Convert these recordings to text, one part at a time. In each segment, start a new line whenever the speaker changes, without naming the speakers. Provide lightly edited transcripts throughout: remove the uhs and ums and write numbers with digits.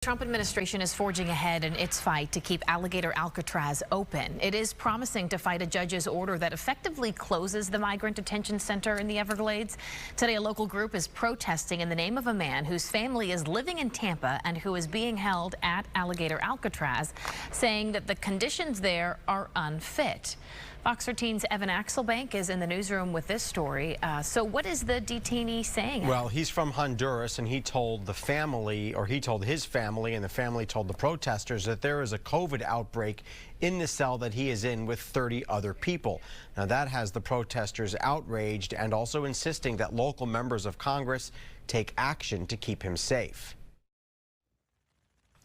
Trump administration is forging ahead in its fight to keep Alligator Alcatraz open. It is promising to fight a judge's order that effectively closes the migrant detention center in the Everglades. Today, a local group is protesting in the name of a man whose family is living in Tampa and who is being held at Alligator Alcatraz, saying that the conditions there are unfit. Fox 13's Evan Axelbank is in the newsroom with this story. So what is the detainee saying?
Well, he's from Honduras, and he told the family, or he told his family, and the family told the protesters that there is a COVID outbreak in the cell that he is in with 30 other people. Now, that has the protesters outraged and also insisting that local members of Congress take action to keep him safe.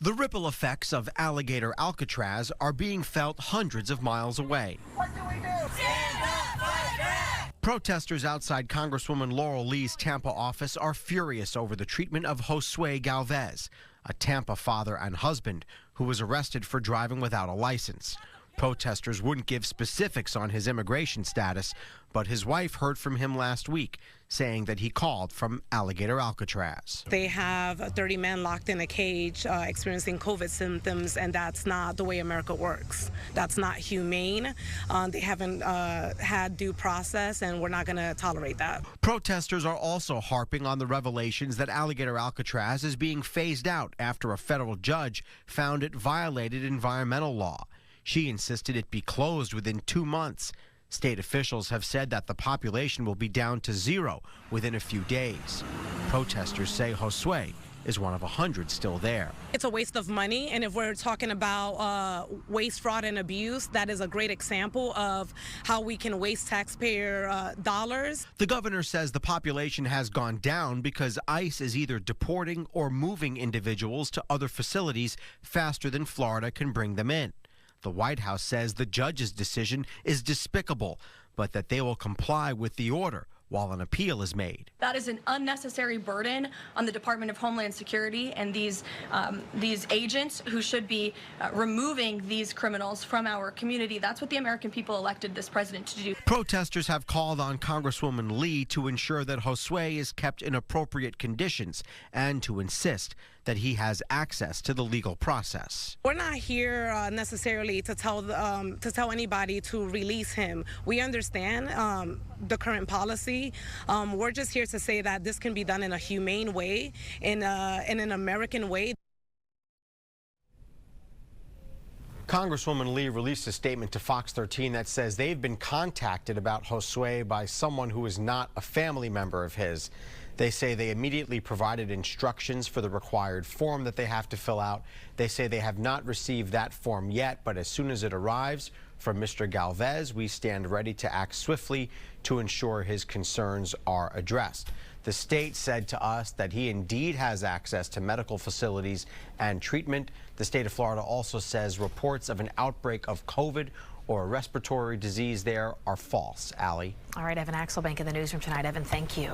The ripple effects of Alligator Alcatraz are being felt hundreds of miles away.
What do we do? Stand up, fight back!
Protesters outside Congresswoman Laurel Lee's Tampa office are furious over the treatment of Josue Galvez, a Tampa father and husband who was arrested for driving without a license. Protesters wouldn't give specifics on his immigration status, but his wife heard from him last week, saying that he called from Alligator Alcatraz.
They have 30 men locked in a cage experiencing COVID symptoms, and that's not the way America works. That's not humane. They haven't had due process, and we're not going to tolerate that.
Protesters are also harping on the revelations that Alligator Alcatraz is being phased out after a federal judge found it violated environmental law. She insisted it be closed within 2 months. State officials have said that the population will be down to 0 within a few days. Protesters say Josue is one of 100 still there.
It's a waste of money, and if we're talking about waste, fraud, and abuse, that is a great example of how we can waste taxpayer dollars.
The governor says the population has gone down because ICE is either deporting or moving individuals to other facilities faster than Florida can bring them in. The White House says the judge's decision is despicable, but that they will comply with the order while an appeal is made.
That is an unnecessary burden on the Department of Homeland Security and these agents who should be removing these criminals from our community. That's what the American people elected this president to do.
Protesters have called on Congresswoman Lee to ensure that Josue is kept in appropriate conditions and to insist that he has access to the legal process.
We're not here necessarily to tell anybody to release him. We understand the current policy. We're just here to say that this can be done in a humane way, in an American way.
Congresswoman Lee released a statement to Fox 13 that says they've been contacted about Josue by someone who is not a family member of his. They say they immediately provided instructions for the required form that they have to fill out. They say they have not received that form yet, but as soon as it arrives from Mr. Galvez, we stand ready to act swiftly to ensure his concerns are addressed. The state said to us that he indeed has access to medical facilities and treatment. The state of Florida also says reports of an outbreak of COVID or a respiratory disease there are false. Allie?
All right, Evan Axelbank in the newsroom tonight. Evan, thank you.